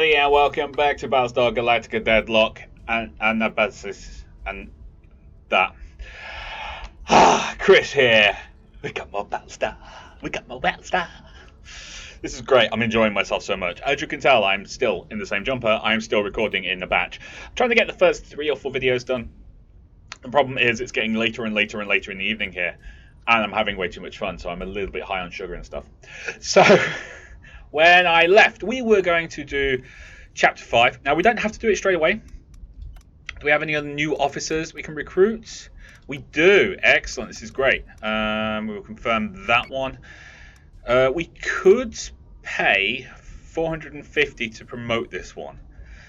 everybody, and welcome back to Battlestar Galactica Deadlock and Anabasis and that. Chris here. We got more Battlestar. This is great. I'm enjoying myself so much. As you can tell, I'm still in the same jumper. I'm still recording in the batch. I'm trying to get the first 3 or 4 videos done. The problem is it's getting later and later and later in the evening here, and I'm having way too much fun, so I'm a little bit high on sugar and stuff. So when I left, we were going to do Chapter 5. Now, we don't have to do it straight away. Do we have any other new officers we can recruit? We do. Excellent. This is great. We will confirm that one. We could pay 450 to promote this one,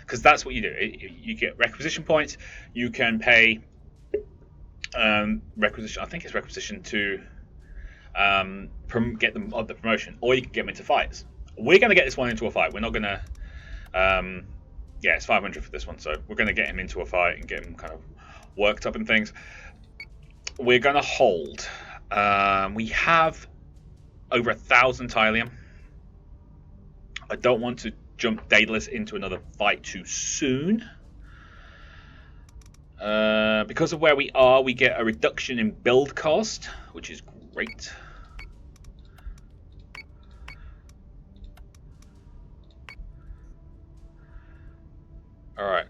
because that's what you do. You get requisition points. You can pay requisition. I think it's requisition to get them on the promotion, or you can get them into fights. We're going to get this one into a fight. We're not going to... yeah, it's 500 for this one, so we're going to get him into a fight and get him kind of worked up and things. We're going to hold. We have over 1,000 Cylon. I don't want to jump Daedalus into another fight too soon. Because of where we are, we get a reduction in build cost, which is great. Alright,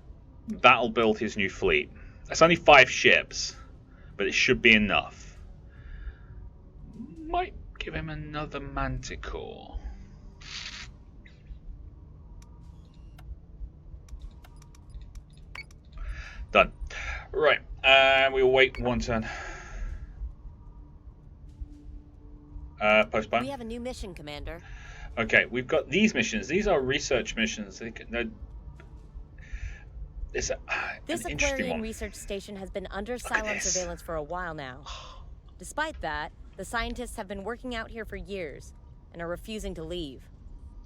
that'll build his new fleet. That's only 5 ships, but it should be enough. Might give him another Manticore. Done. Right, we'll wait one turn. Postpone. We have a new mission, Commander. Okay, we've got these missions. These are research missions. This Aquarian research station has been under Cylon surveillance for a while now. Despite that, the scientists have been working out here for years and are refusing to leave.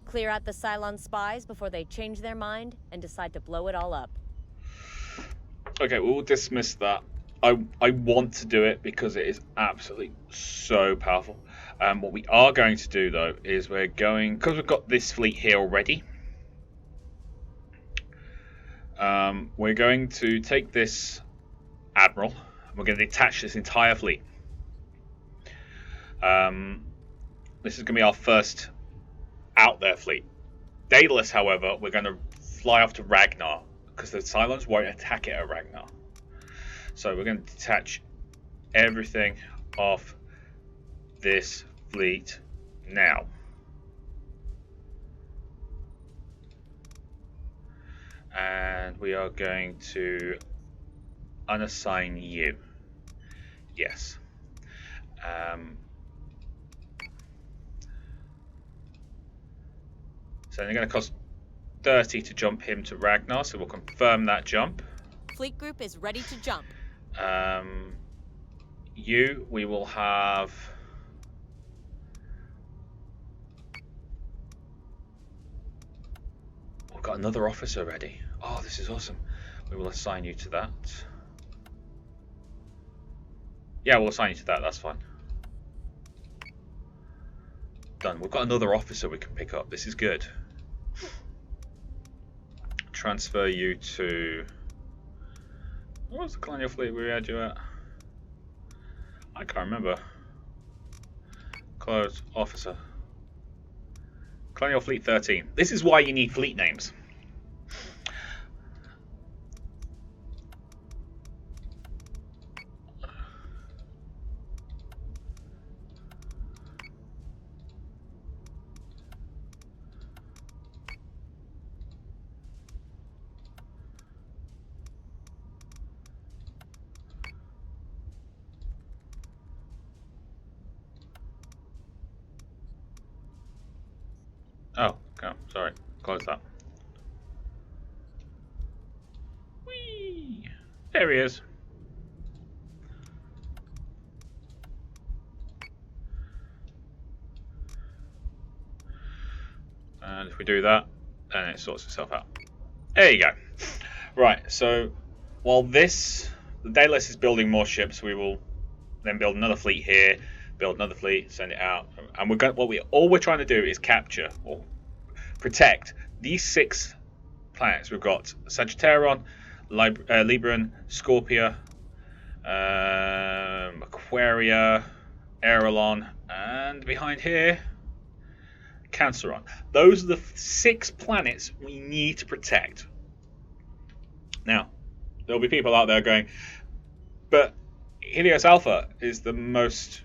Clear out the Cylon spies before they change their mind and decide to blow it all up. Okay, we'll dismiss that. I want to do it because it is absolutely so powerful. What we are going to do, though, is we're going... Because we've got this fleet here already, we're going to take this Admiral, and we're going to detach this entire fleet. This is going to be our first out there fleet. Daedalus, however, we're going to fly off to Ragnar, because the Cylons won't attack it at Ragnar. So we're going to detach everything off this fleet now. And we are going to unassign you. Yes. So they're going to cost 30 to jump him to Ragnar, so we'll confirm that jump. Fleet group is ready to jump. We will have... We've got another officer ready. Oh, this is awesome. We will assign you to that. Yeah, we'll assign you to that, that's fine. Done. We've got another officer we can pick up. This is good. Transfer you to... What was the Colonial fleet we had you at? I can't remember. Close officer. Colonial Fleet 13. This is why you need fleet names. Oh, okay, sorry. Close that. Whee! There he is. And if we do that, then it sorts itself out. There you go. Right, so while the Daedalus is building more ships, we will then build another fleet here, build another fleet, send it out, and all we're trying to do is capture or protect these 6 planets. We've got Sagittarion, Libran, Scorpia, Aquaria, Aerolon, and behind here, Canceron. Those are the 6 planets we need to protect. Now, there'll be people out there going, but Helios Alpha is the most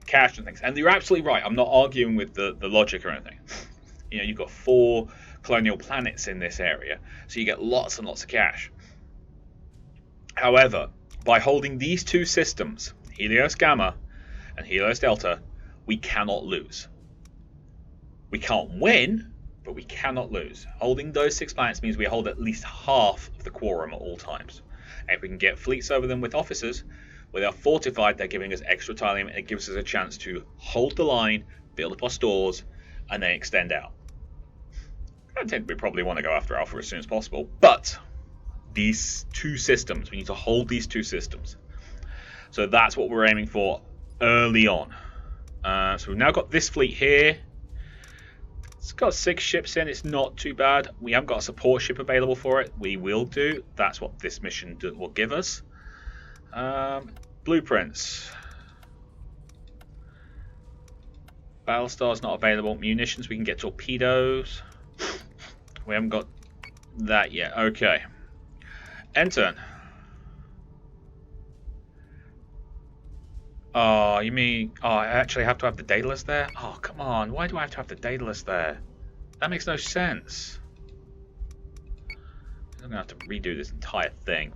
cash and things. And you're absolutely right. I'm not arguing with the logic or anything. You know, you've got 4 colonial planets in this area, so you get lots and lots of cash. However, by holding these 2 systems, Helios Gamma and Helios Delta, we cannot lose. We can't win, but we cannot lose. Holding those 6 planets means we hold at least half of the quorum at all times. And if we can get fleets over them with officers, where they're fortified, they're giving us extra time, and it gives us a chance to hold the line, build up our stores, and then extend out. I think we probably want to go after Alpha as soon as possible, but these 2 systems, we need to hold these 2 systems. So that's what we're aiming for early on. So we've now got this fleet here. It's got 6 ships in. It's not too bad. We haven't got a support ship available for it. We will do. That's what this mission will give us. Blueprints. Battlestar's not available. Munitions, we can get torpedoes. We haven't got that yet. Okay. End turn. Oh, you mean... Oh, I actually have to have the data list there? Oh, come on. Why do I have to have the data list there? That makes no sense. I'm going to have to redo this entire thing.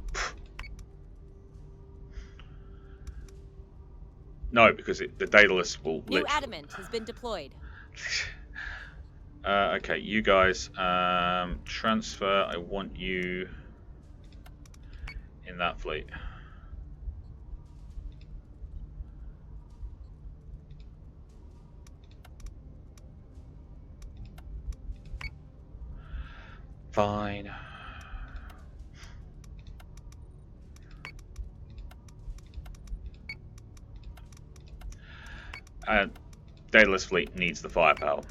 No, because the data list will... New adamant has been deployed. Okay, you guys. Transfer. I want you in that fleet. Fine. Daedalus fleet needs the firepower.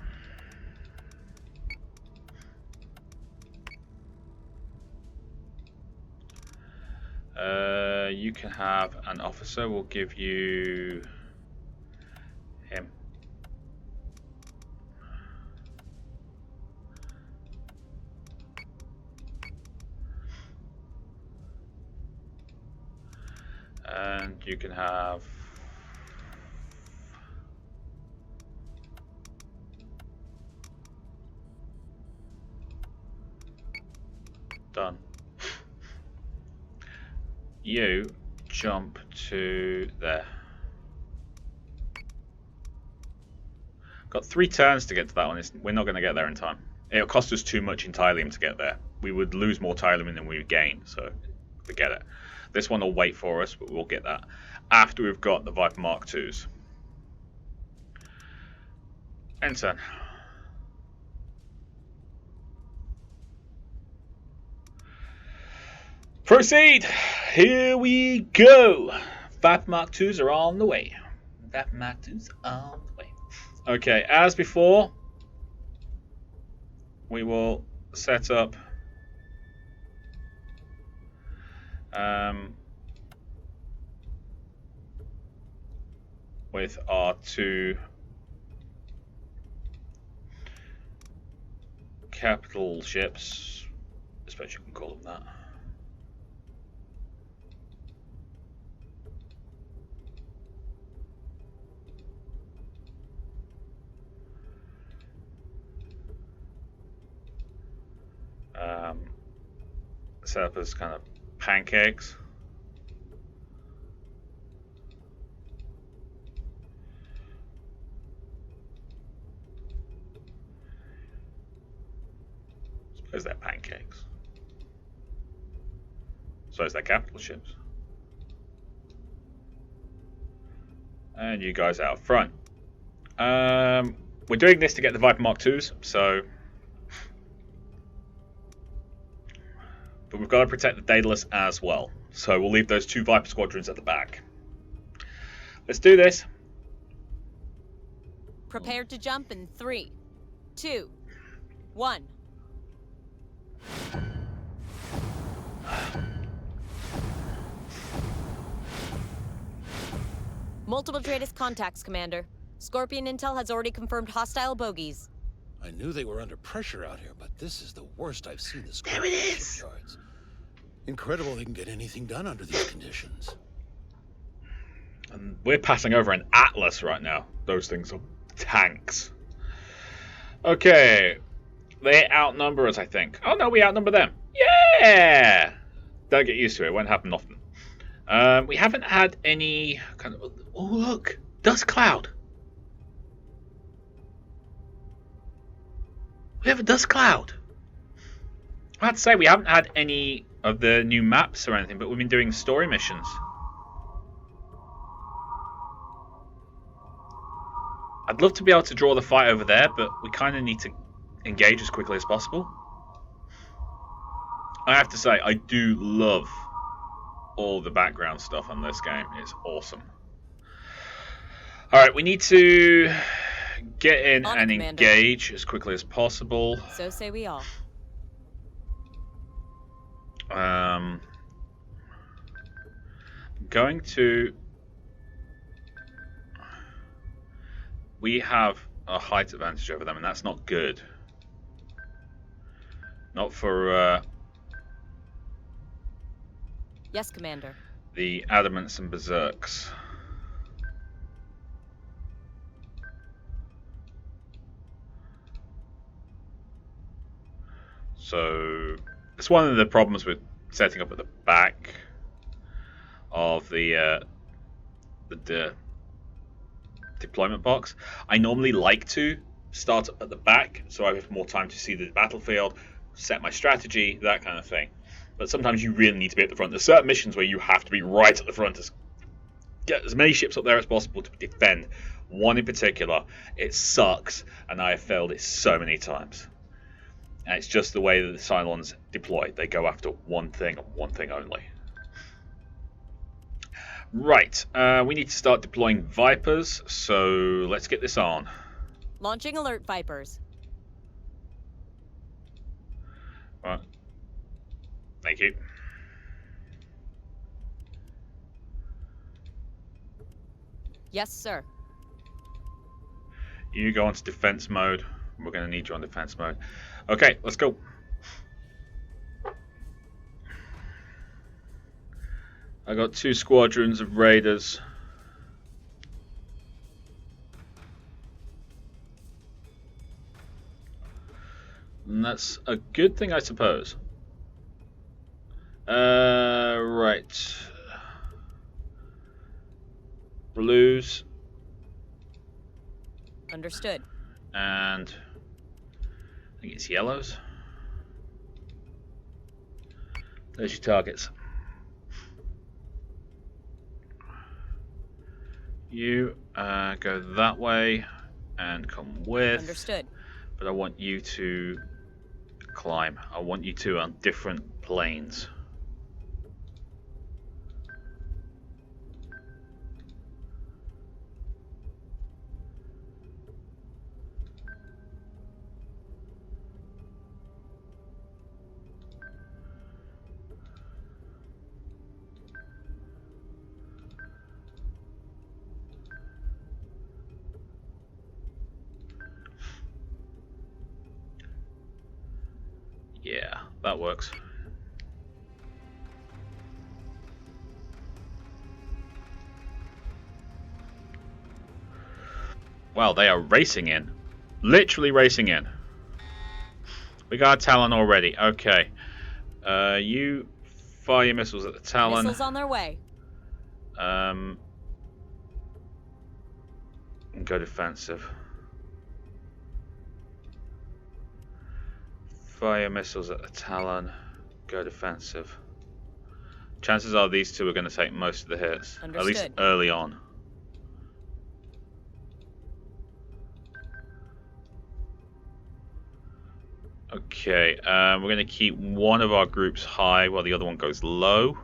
You can have an officer. We'll give you him. And you can have done. You jump to there. Got 3 turns to get to that one. We're not going to get there in time. It'll cost us too much in Tylium to get there. We would lose more Tylium than we would gain, so forget it. This one will wait for us, but we'll get that after we've got the Viper Mark IIs. End turn. Proceed! Here we go! Viper Mark IIs are on the way. Viper Mark IIs on the way. Okay, as before, we will set up with our 2 capital ships, I suppose you can call them that. Set up as kind of pancakes. Suppose they're pancakes. Suppose they're capital ships. And you guys out front. We're doing this to get the Viper Mark IIs, so... But we've got to protect the Daedalus as well. So we'll leave those 2 Viper squadrons at the back. Let's do this. Prepare to jump in 3, 2, 1. Multiple Traitist contacts, Commander. Scorpion Intel has already confirmed hostile bogies. I knew they were under pressure out here, but this is the worst I've seen the Scorpion shipyards. Incredible they can get anything done under these conditions. And we're passing over an Atlas right now. Those things are tanks. Okay. They outnumber us, I think. Oh no, we outnumber them. Yeah! Don't get used to it. It won't happen often. We haven't had any kind of... Oh, look! Dust cloud! We have a dust cloud! I have to say, we haven't had any of the new maps or anything, but we've been doing story missions. I'd love to be able to draw the fight over there, but we kind of need to engage as quickly as possible. I have to say, I do love all the background stuff on this game. It's awesome. Alright, we need to get in and engage as quickly as possible. So say we all. Going to... We have a height advantage over them, and that's not good. Not for Yes, Commander. The Adamants and Berserks. So it's one of the problems with setting up at the back of the deployment box. I normally like to start up at the back so I have more time to see the battlefield, set my strategy, that kind of thing. But sometimes you really need to be at the front. There's certain missions where you have to be right at the front, get as many ships up there as possible to defend. One in particular, it sucks, and I have failed it so many times. And it's just the way that the Cylons deploy. They go after one thing and one thing only. Right, we need to start deploying Vipers, so let's get this on. Launching alert Vipers. Right. Thank you. Yes, sir. You go onto defense mode. We're going to need you on defense mode. Okay, let's go. I got 2 squadrons of raiders. And that's a good thing, I suppose. Right. Blues. Understood. And I think it's yellows. There's your targets. You go that way and come with. Understood. But I want you to climb. I want you to on different planes. Yeah, that works. Wow, they are racing in. Literally racing in. We got a Talon already. Okay. You fire your missiles at the Talon. Missiles on their way. And go defensive. Fire missiles at the Talon. Go defensive. Chances are these two are going to take most of the hits. Understood. At least early on. Okay, we're going to keep one of our groups high while the other one goes low.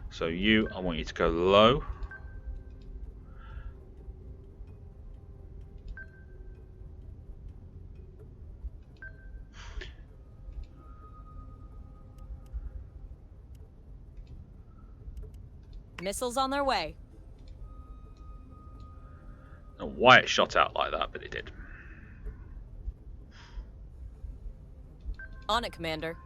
So you, I want you to go low. Missiles on their way. I don't know why it shot out like that, but it did. On it, Commander.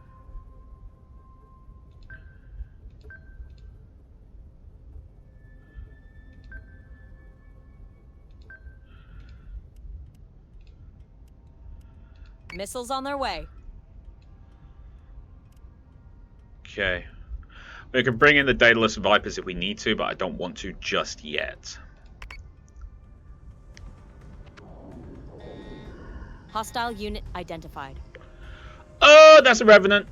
Missiles on their way. Okay. We can bring in the Daedalus Vipers if we need to, but I don't want to just yet. Hostile unit identified. Oh, that's a Revenant.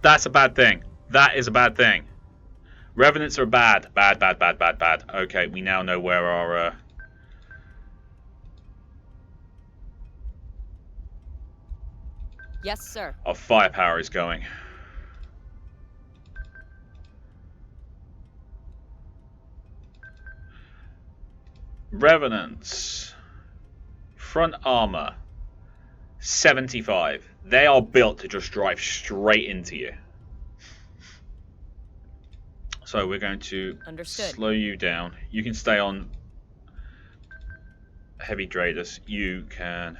That's a bad thing. That is a bad thing. Revenants are bad. Bad, bad, bad, bad, bad. Okay, we now know where our... Yes, sir. Our firepower is going. Revenants. Front armor. 75. They are built to just drive straight into you. So we're going to slow you down. You can stay on heavy Dreadus. You can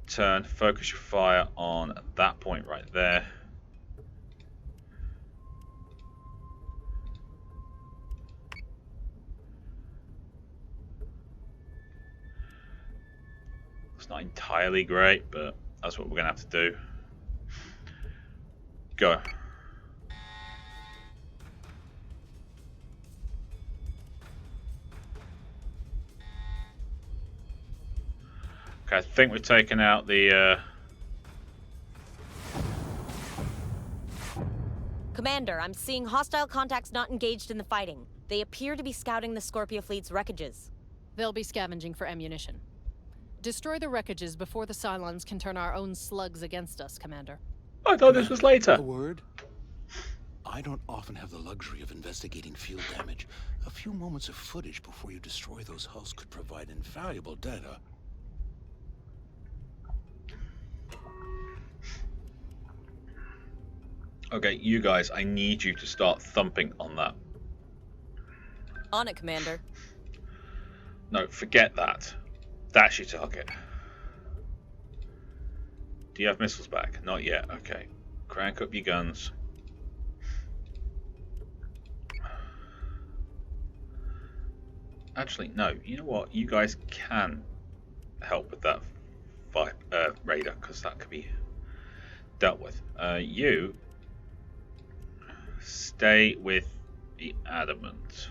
turn, focus your fire on that point right there. It's not entirely great, but that's what we're going to have to do. Go. Okay, I think we've taken out the... Commander, I'm seeing hostile contacts not engaged in the fighting. They appear to be scouting the Scorpio fleet's wreckages. They'll be scavenging for ammunition. Destroy the wreckages before the Cylons can turn our own slugs against us, Commander. I thought this was later. A word? I don't often have the luxury of investigating field damage. A few moments of footage before you destroy those hulls could provide invaluable data. Okay, you guys, I need you to start thumping on that. On it, Commander. No, forget that. That's your target. Do you have missiles back? Not yet. Okay. Crank up your guns. Actually, no. You know what? You guys can help with that raider, because that could be dealt with. You stay with the adamant.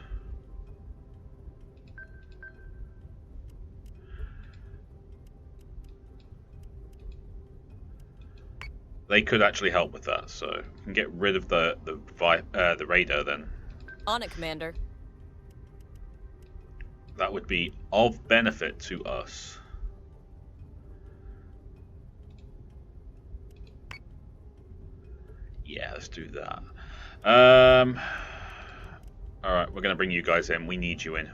They could actually help with that, so we can get rid of the raider then. On it, Commander. That would be of benefit to us. Yeah, let's do that. Alright, we're going to bring you guys in. We need you in.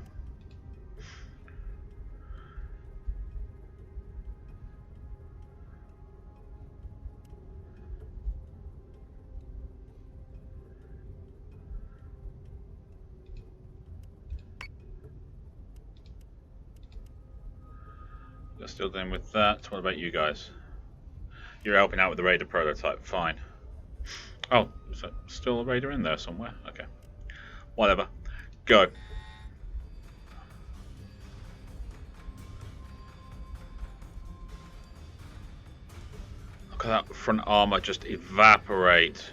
You're still dealing with that. What about you guys? You're helping out with the Raider prototype. Fine. Oh, is there still a Raider in there somewhere? Okay. Whatever. Go. Look at that front armor just evaporate.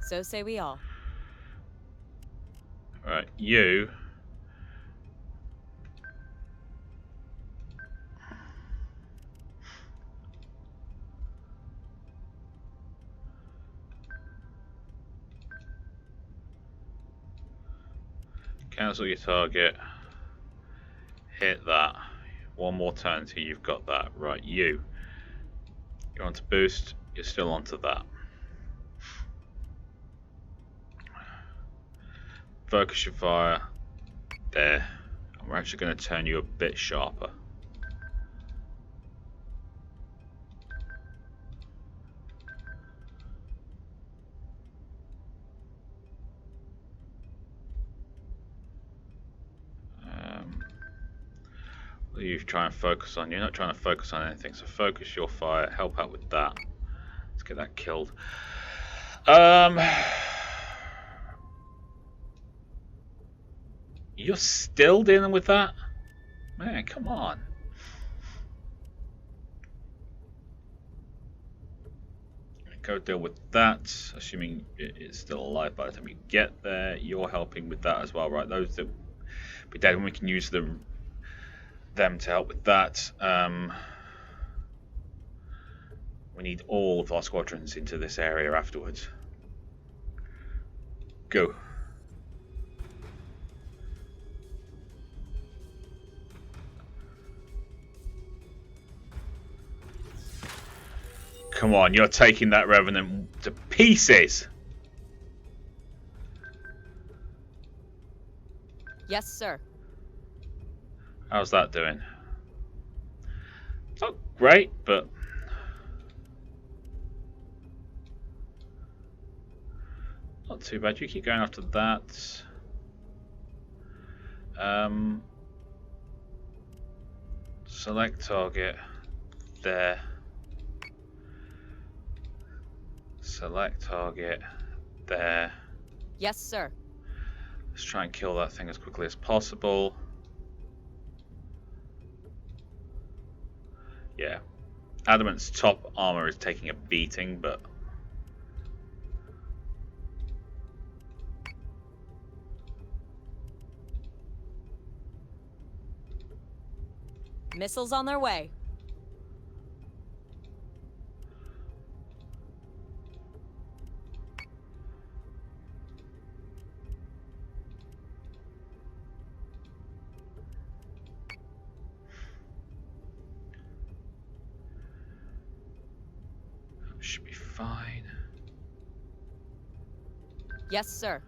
So say we all. Right, you. Cancel your target. Hit that. One more turn until you've got that. Right, you. You want to boost. You're still onto that. Focus your fire there. And we're actually going to turn you a bit sharper. What are you trying to focus on? You're not trying to focus on anything, so focus your fire, help out with that. Let's get that killed. You're still dealing with that? Man, come on. Go deal with that, assuming it's still alive by the time you get there. You're helping with that as well, right? Those that be dead, and we can use them to help with that. We need all of our squadrons into this area afterwards. Go. Come on, you're taking that Revenant to pieces. Yes, sir. How's that doing? Not great, but not too bad. You keep going after that. Select target there. Select target there. Yes, sir. Let's try and kill that thing as quickly as possible. Yeah. Adamant's top armor is taking a beating, but Missiles on their way. should be fine. Yes, sir.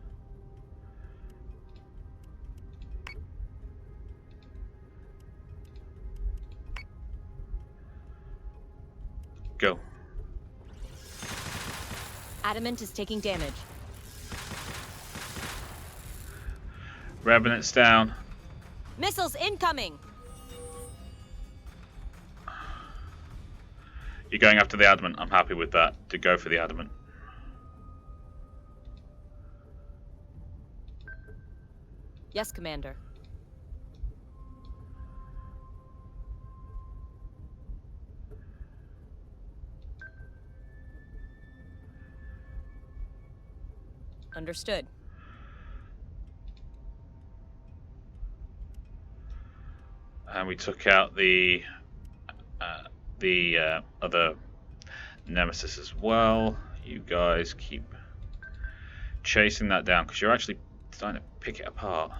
Go. Adamant is taking damage. Revenant's down. Missiles incoming! You're going after the Adamant. I'm happy with that. To go for the Adamant. Yes, Commander. Understood. And we took out the other Nemesis as well. You guys keep chasing that down because you're actually starting to pick it apart.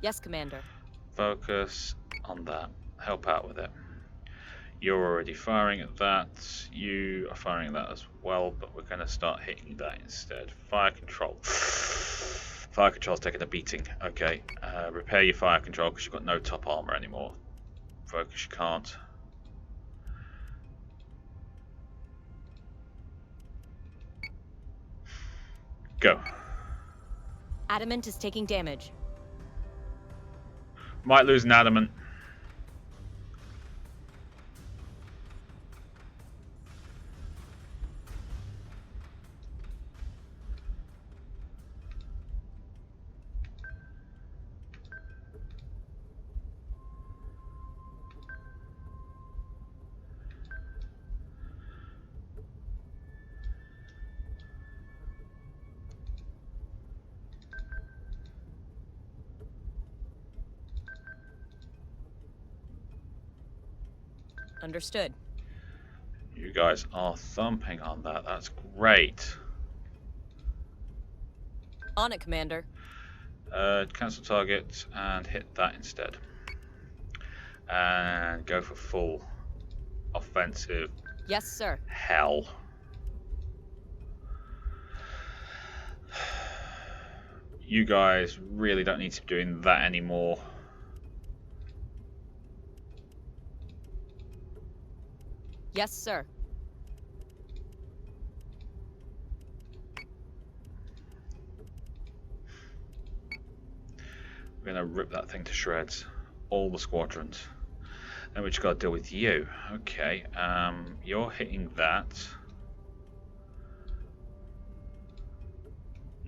Yes, Commander. Focus on that. Help out with it. You're already firing at that. You are firing at that as well, but we're going to start hitting that instead. Fire control. Fire control's taking a beating. Okay. Repair your fire control because you've got no top armor anymore. Focus, you can't. Go. Adamant is taking damage. Might lose an Adamant. Understood. You guys are thumping on that. That's great. On it, Commander. Cancel target and hit that instead. And go for full offensive. Yes, sir. Hell. You guys really don't need to be doing that anymore. Yes, sir. We're gonna rip that thing to shreds. All the squadrons. Then we just gotta deal with you. Okay, you're hitting that.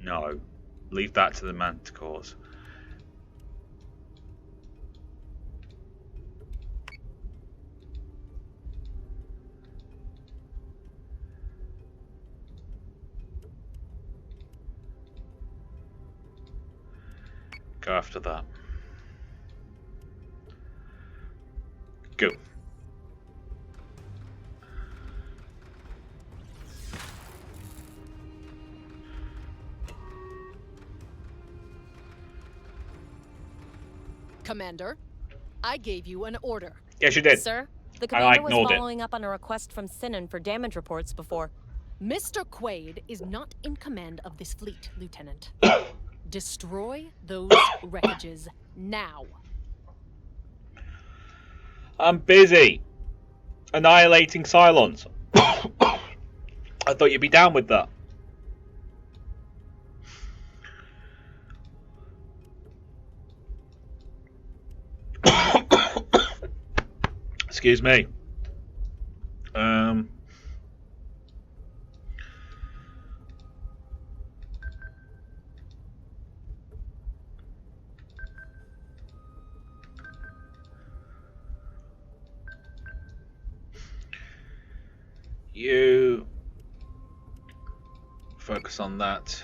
No. Leave that to the manticores. Go after that. Go. Commander, I gave you an order. Yes, you did. Sir, the And I commander was ignored it. following up on a request from Cylon for damage reports before. Mr. Quaid is not in command of this fleet, Lieutenant. Destroy those wreckages now. I'm busy annihilating Cylons. I thought you'd be down with that. Excuse me. You focus on that.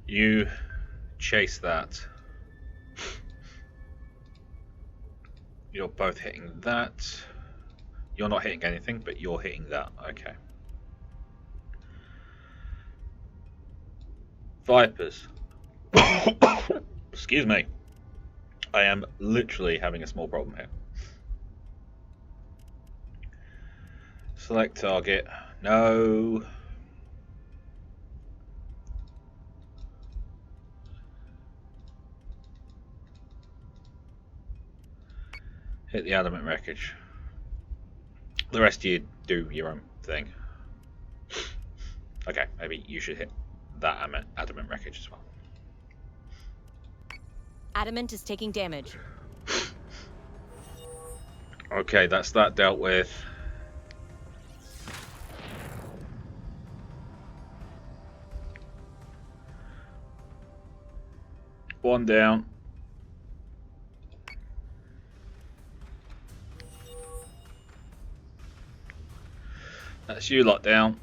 You chase that. You're both hitting that. You're not hitting anything, but you're hitting that. Okay. Vipers. Excuse me. I am literally having a small problem here. Select target. No. Hit the adamant wreckage. The rest of you do your own thing. Okay, maybe you should hit that adamant wreckage as well. Adamant is taking damage. Okay, that's that dealt with. One down. That's you lot down.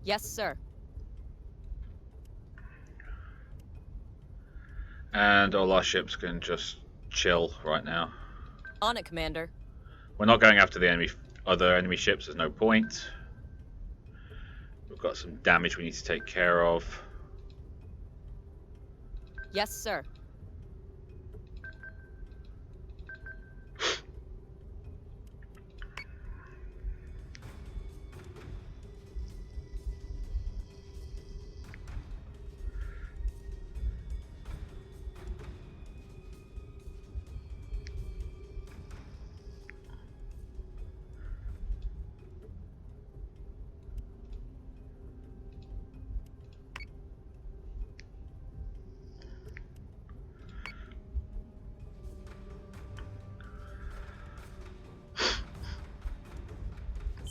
Yes, sir. And all our ships can just chill right now. On it, Commander. We're not going after the other enemy ships, there's no point. We've got some damage we need to take care of. Yes, sir.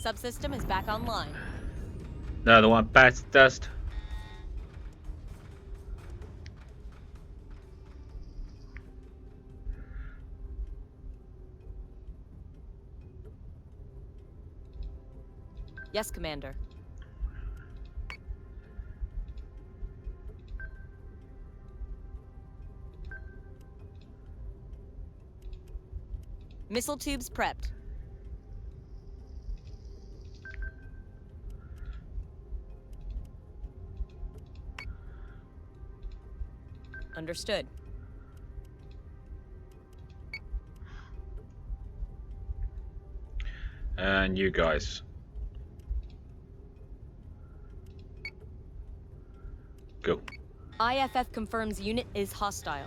Subsystem is back online. Another one, pass dust. Yes, Commander. Missile tubes prepped. Understood. And you guys. Go. IFF confirms unit is hostile.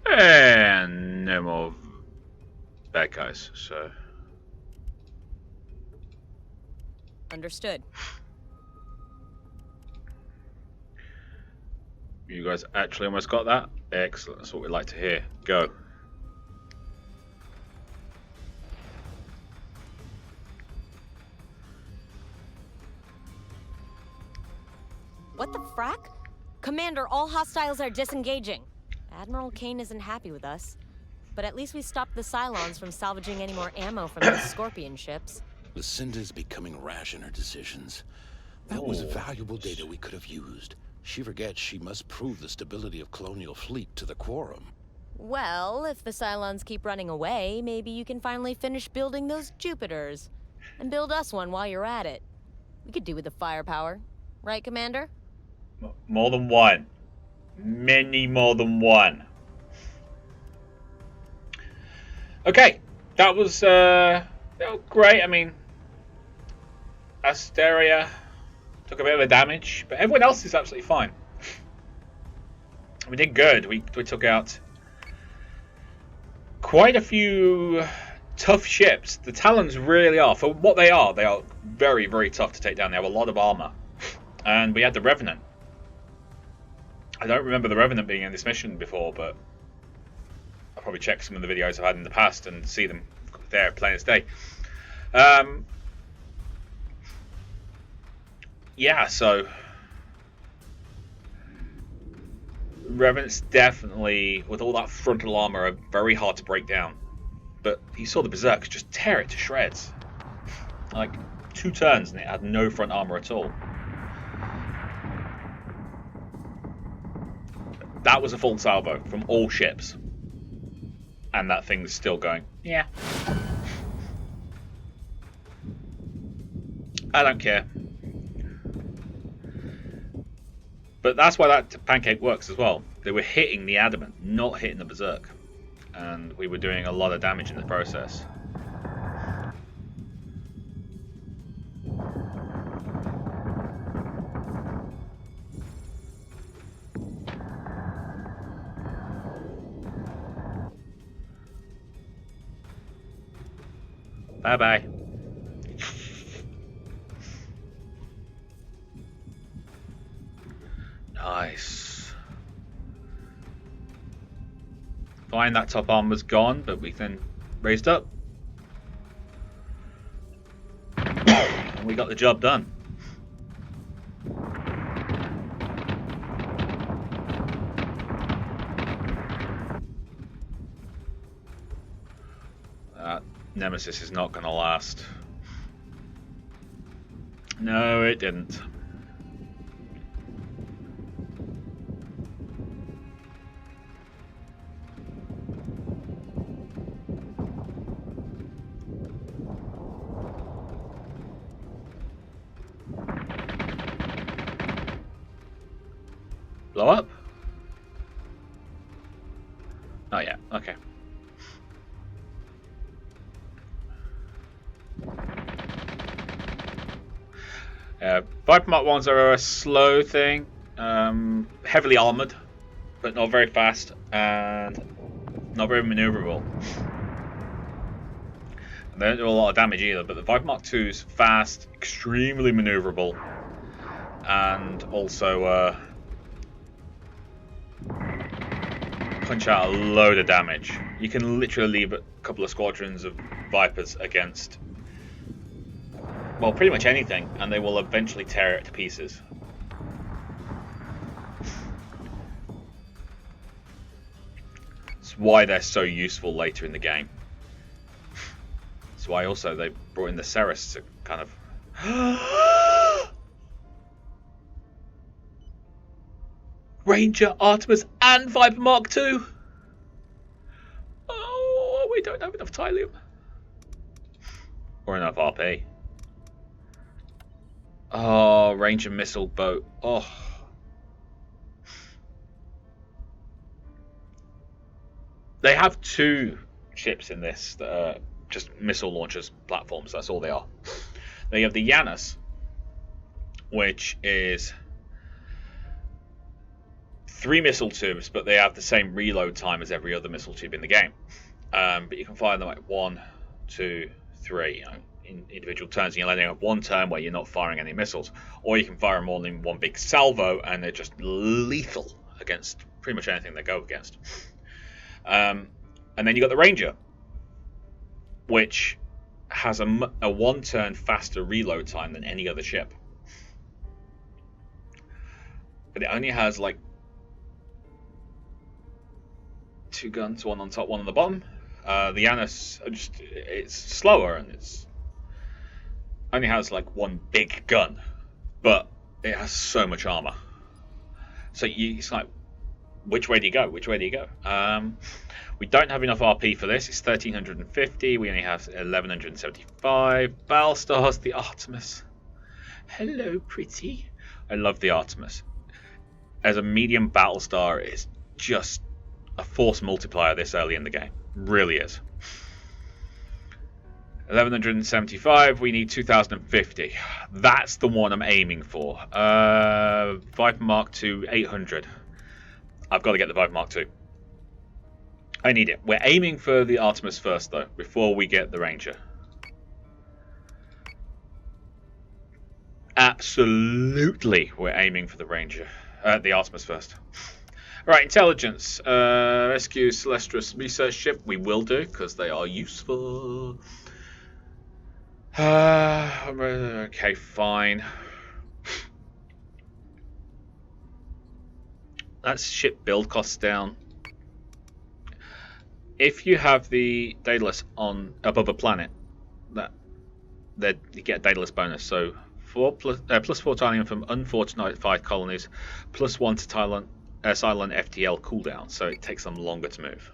And no more bad guys, so. Understood. You guys actually almost got that? Excellent, that's what we like to hear. Go. What the frack? Commander, all hostiles are disengaging. Admiral Kane isn't happy with us. But at least we stopped the Cylons from salvaging any more ammo from those Scorpion ships. Lucinda's becoming rash in her decisions. That was valuable data we could have used. She forgets she must prove the stability of Colonial fleet to the Quorum. Well, if the Cylons keep running away, maybe you can finally finish building those Jupiters. And build us one while you're at it. We could do with the firepower. Right, Commander? More than one. Many more than one. Okay, that was great. I mean, Asteria took a bit of a damage, but everyone else is absolutely fine. We did good. We took out quite a few tough ships. The Talons really are, for what they are very, very tough to take down. They have a lot of armor. And we had the Revenant. I don't remember the Revenant being in this mission before, but I'll probably check some of the videos I've had in the past and see them there plain as day. Yeah, so Revenants definitely, with all that frontal armor, are very hard to break down. But you saw the Berserkers just tear it to shreds. Like 2 turns and it had no front armor at all. That was a full salvo from all ships. And that thing's still going. Yeah. I don't care. But that's why that pancake works as well. They were hitting the adamant, not hitting the berserk. And we were doing a lot of damage in the process. Bye-bye. Nice. Fine, that top arm was gone, but we then raised up. And we got the job done. Nemesis is not going to last. No, it didn't. Blow up? Oh yeah, okay. Viper Mark 1s are a slow thing, heavily armoured, but not very fast, and not very manoeuvrable. They don't do a lot of damage either, but the Viper Mark 2's fast, extremely manoeuvrable, and also punch out a load of damage. You can literally leave a couple of squadrons of Vipers against, well, pretty much anything, and they will eventually tear it to pieces. That's why they're so useful later in the game. That's why also they brought in the Ceres to kind of Ranger, Artemis, and Viper Mk2. Oh, we don't have enough Tylium. Or enough RP. Oh, Ranger missile boat. Oh. They have 2 ships in this that are just missile launchers platforms. That's all they are. They have the Cyrannus, which is 3 missile tubes, but they have the same reload time as every other missile tube in the game. But you can fire them like 1, 2, 3, you know, in individual turns. You only have 1 turn where you're not firing any missiles, or you can fire them all in one big salvo, and they're just lethal against pretty much anything they go against. And then you got the Ranger, which has a 1 turn faster reload time than any other ship, but it only has like 2 guns, 1 on top, 1 on the bottom. The Cyrannus, it's slower, and it's only has like 1 big gun, but it has so much armor. So it's like, which way do you go? Which way do you go? We don't have enough RP for this. It's 1350. We only have 1175. Battlestar's the Artemis. Hello, pretty. I love the Artemis. As a medium Battlestar, it's just a force multiplier this early in the game. Really is. 1175. We need 2050. That's the one I'm aiming for. Viper Mk2 800. I've got to get the Viper Mk2. I need it. We're aiming for the Artemis first, though, before we get the Ranger. Absolutely, we're aiming for the Ranger. The Artemis first. Right, intelligence. Rescue Celestris research ship. We will do, because they are useful. Okay, fine. That's ship build costs down. If you have the Daedalus on above a planet, that you get a Daedalus bonus. So plus 4 Tylium from unfortified colonies, plus 1 to Cylon FTL cooldown. So it takes them longer to move.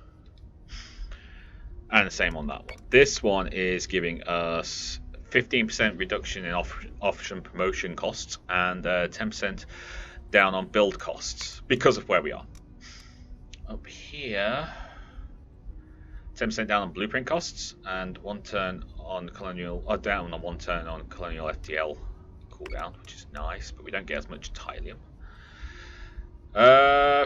And the same on that one. This one is giving us 15% reduction in option promotion costs and 10% down on build costs because of where we are. Up here, 10% down on blueprint costs and 1 turn on Colonial, or down on 1 turn on Colonial FTL cooldown, which is nice, but we don't get as much Tylium.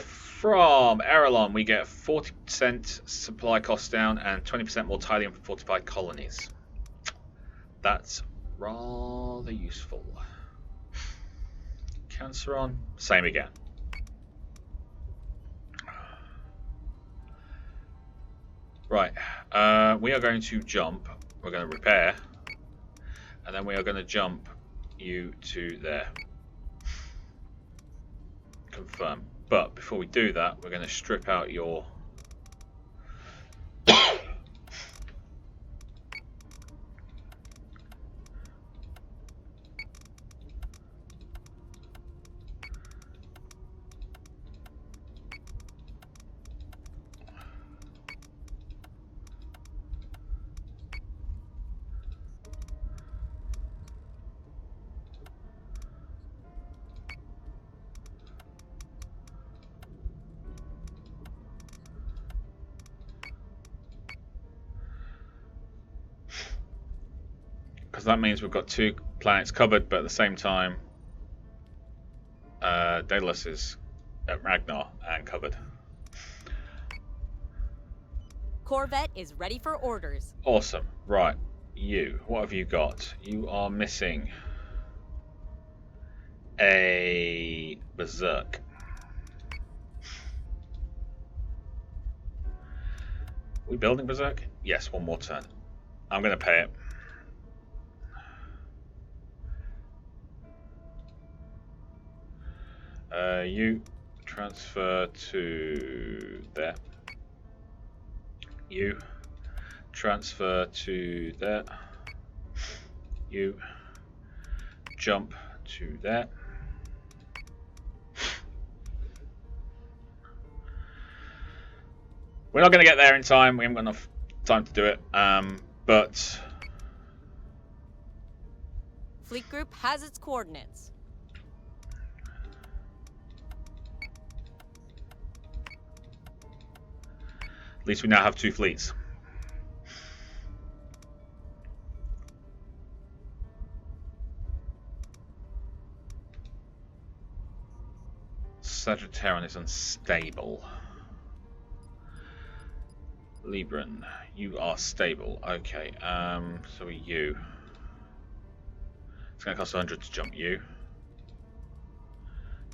From Erelon, we get 40% supply costs down and 20% more Tylium for fortified colonies. That's rather useful. Canceron, same again. Right, we are going to jump, we're going to repair, and then we are going to jump you to there. Confirm. But before we do that, we're going to strip out your because that means we've got 2 planets covered, but at the same time, Daedalus is at Ragnar and covered. Corvette is ready for orders. Awesome. Right, you. What have you got? You are missing a Berserk. We building Berserk? Yes, 1 more turn. I'm going to pay it. You transfer to there. You transfer to there. You jump to there. We're not going to get there in time. We haven't got enough time to do it. But Fleet group has its coordinates. at least we now have 2 fleets. Sagittarian is unstable. Libran, you are stable. Okay, so are you. It's going to cost 100 to jump you.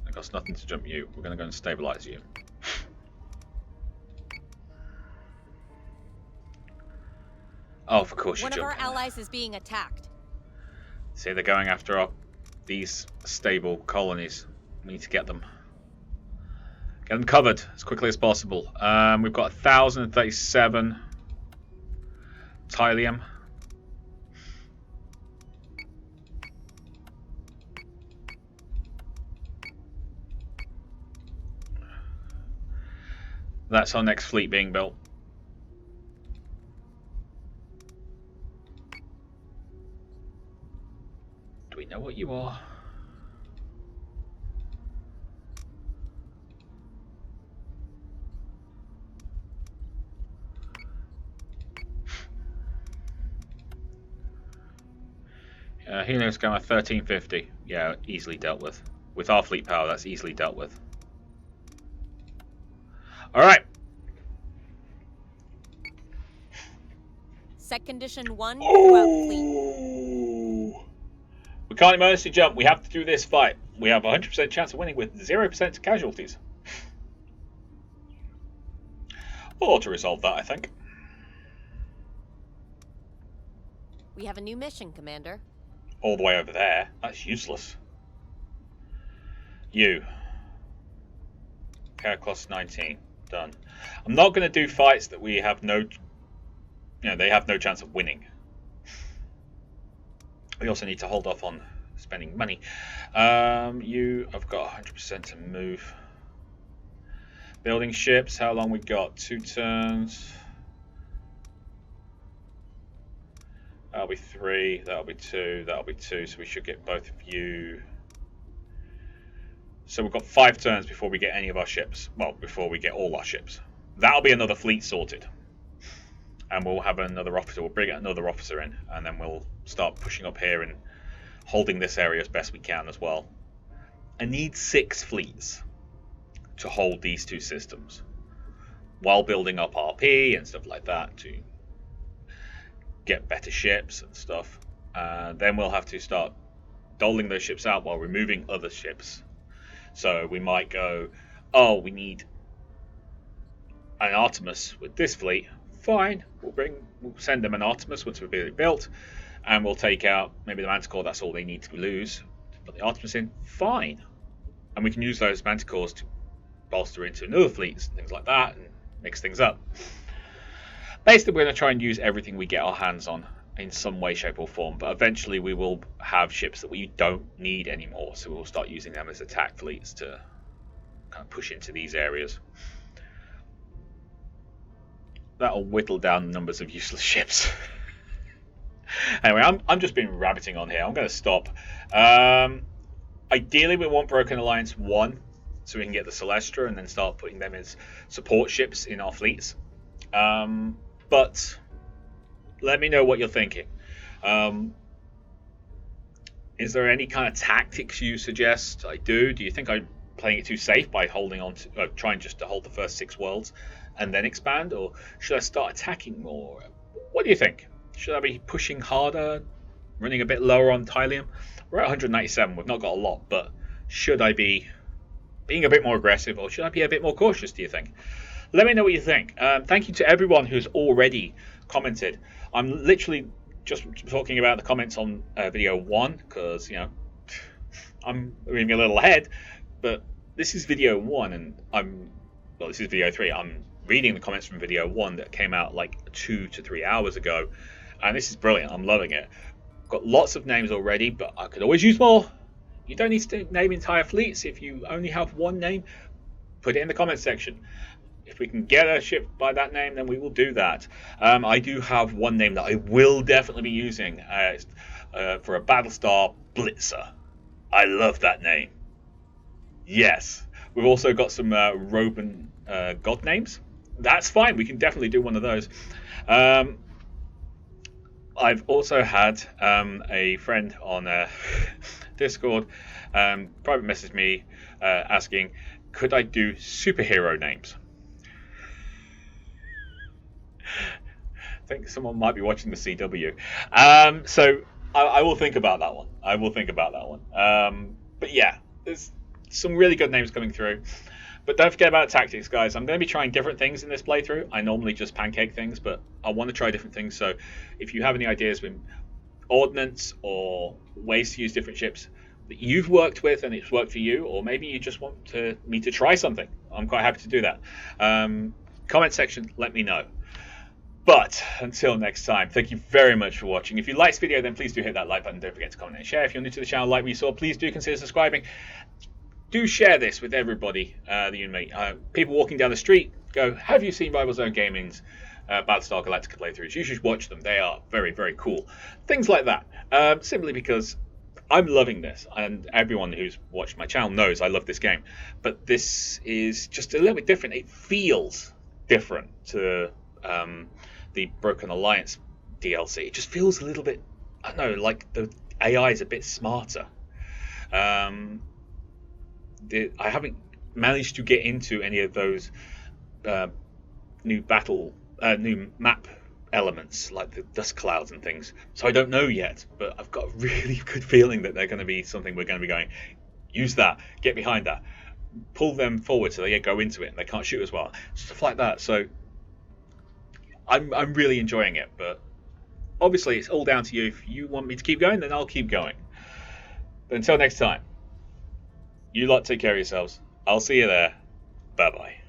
It costs nothing to jump you. We're going to go and stabilize you. Oh, of course you jump. One of our allies is being attacked. See, they're going after these stable colonies. We need to get them. Get them covered as quickly as possible. We've got 1,037 Tylium. That's our next fleet being built. Do we know what you are? Helios going at 1350. Yeah, easily dealt with. With our fleet power, that's easily dealt with. Alright. Set condition 1 throughout fleet. We can't emergency jump. We have to do this fight. We have a 100% chance of winning with 0% casualties. We'll auto resolve that, I think. We have a new mission, Commander. All the way over there. That's useless. You. Care class 19. Done. I'm not going to do fights that we have no... they have no chance of winning. We also need to hold off on spending money. You have got 100% to move. Building ships. How long we got? 2 turns. That'll be 3, that'll be 2, that'll be 2, so we should get both of you. So we've got 5 turns before we get any of our ships. Well, before we get all our ships. That'll be another fleet sorted. And we'll have another officer, we'll bring another officer in, and then we'll start pushing up here and holding this area as best we can as well. I need 6 fleets to hold these 2 systems, while building up RP and stuff like that to get better ships and stuff. Then we'll have to start doling those ships out while removing other ships. So we might go, oh, we need an Artemis with this fleet. Fine, we'll send them an Artemis once we've really built, and we'll take out maybe the Manticore. That's all they need to lose. Put the Artemis in. Fine, and we can use those Manticores to bolster into another fleets and things like that, and mix things up. Basically, we're going to try and use everything we get our hands on in some way, shape or form, but eventually we will have ships that we don't need anymore, so we'll start using them as attack fleets to kind of push into these areas. That'll whittle down the numbers of useless ships. Anyway, I'm just been rabbiting on here. I'm going to stop. Ideally, we want Broken Alliance 1, so we can get the Celestra and then start putting them as support ships in our fleets. But let me know what you're thinking. Is there any kind of tactics you suggest I do? Do you think I'm playing it too safe by holding on to trying just to hold the first 6 worlds and then expand, or should I start attacking more? What do you think? Should I be pushing harder, running a bit lower on Tylium? We're at 197. We've not got a lot, but should I be being a bit more aggressive, or should I be a bit more cautious, do you think? Let me know what you think. Thank you to everyone who's already commented. I'm literally just talking about the comments on video 1 because, I'm moving a little ahead, but this is video 1 and this is video 3. I'm reading the comments from video 1 that came out like 2 to 3 hours ago, and this is brilliant. I'm loving it. Got lots of names already, but I could always use more. You don't need to name entire fleets. If you only have one name, put it in the comments section. if we can get a ship by that name, then we will do that. I do have one name that I will definitely be using for a Battlestar Blitzer. I love that name. Yes. We've also got some Roman god names. That's fine. We can definitely do one of those. I've also had a friend on Discord private message me asking, could I do superhero names? I think someone might be watching the CW. So I will think about that one. But yeah, there's some really good names coming through. But don't forget about tactics, guys. I'm going to be trying different things in this playthrough. I normally just pancake things, but I want to try different things. So if you have any ideas with ordnance or ways to use different ships that you've worked with and it's worked for you, or maybe you just want me to try something, I'm quite happy to do that. Comment section, let me know. But until next time, thank you very much for watching. If you liked this video, then please do hit that like button. Don't forget to comment and share. If you're new to the channel like we saw, please do consider subscribing. Do share this with everybody that you meet. People walking down the street go, have you seen Rival Zone Gaming's Battlestar Galactica playthroughs? You should watch them. They are very, very cool. Things like that. Simply because I'm loving this, and everyone who's watched my channel knows I love this game. But this is just a little bit different. It feels different to the Broken Alliance DLC. It just feels a little bit, I don't know, like the AI is a bit smarter. I haven't managed to get into any of those new map elements like the dust clouds and things, so I don't know yet, but I've got a really good feeling that they're going to be something we're going to be going, use that, get behind that, pull them forward so they go into it and they can't shoot as well, stuff like that. So I'm really enjoying it, but obviously it's all down to you. If you want me to keep going, then I'll keep going. But until next time, you lot take care of yourselves. I'll see you there. Bye bye.